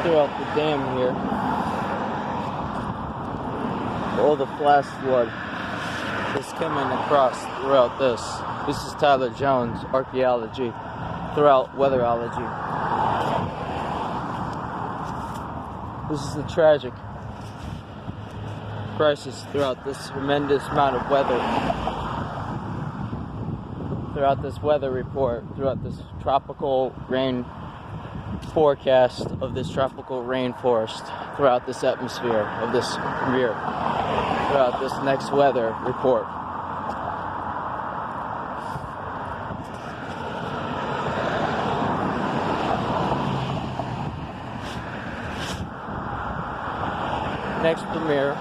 throughout the dam here. All the flash flood is coming across throughout this. This is Tyler Jones, Archaeology, throughout Weatherology. This is the tragic crisis throughout this tremendous amount of weather, throughout this weather report, throughout this tropical rain forecast of this tropical rainforest, throughout this atmosphere of this premiere, throughout this next weather report. Next premiere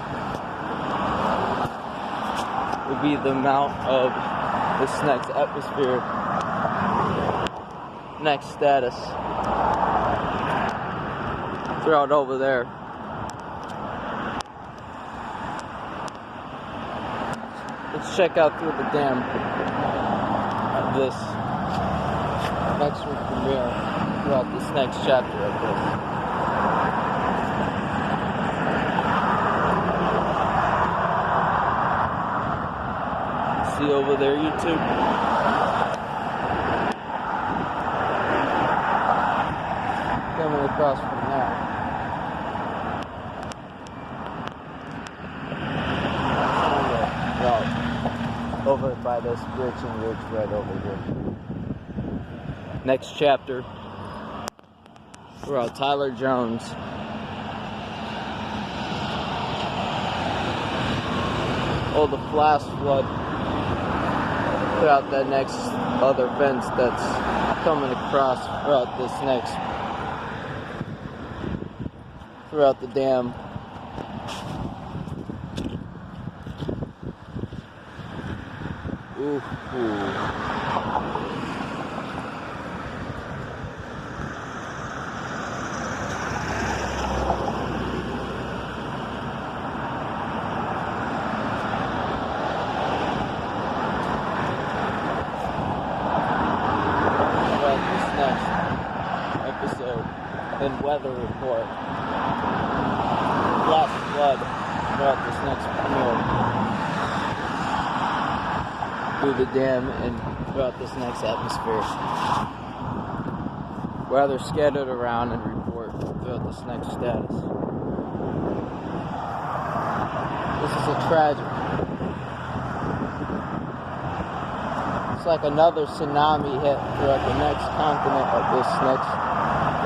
will be the amount of this next atmosphere, next status throughout over there. Let's check out through the dam of this next premiere throughout this next chapter of this. See over there, YouTube? Coming across from there. Over by this bridge and ridge right over here. Next chapter. Throughout Tyler Jones. Oh, the flash flood. Throughout that next other fence that's coming across throughout this next, throughout the dam. Ooh. And weather report. Flash flood throughout this next premiere. Through the dam and throughout this next atmosphere. Rather scattered around and report throughout this next status. This is a tragedy. It's like another tsunami hit throughout the next continent of this next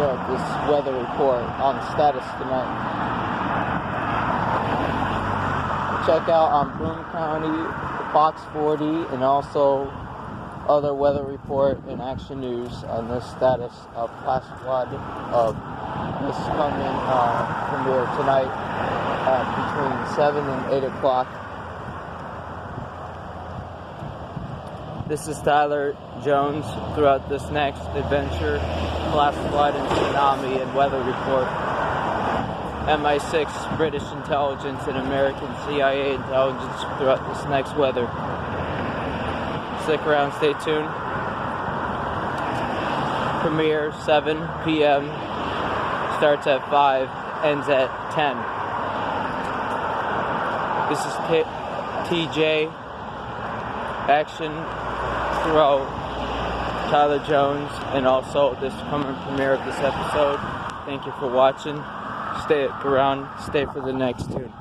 this weather report on status tonight. Check out on Broome County, Fox 40, and also other weather report and action news on this status of flash flood of this coming premiere tonight at between 7 and 8 o'clock. This is Tyler Jones throughout this next adventure, flash flood and tsunami and weather report. MI6 British intelligence and American CIA intelligence throughout this next weather. Stick around, stay tuned. Premiere 7 p.m. starts at 5, ends at 10. This is TJ Action throughout Tyler Jones and also this coming premiere of this episode. Thank you for watching. Stay around, stay for the next tune.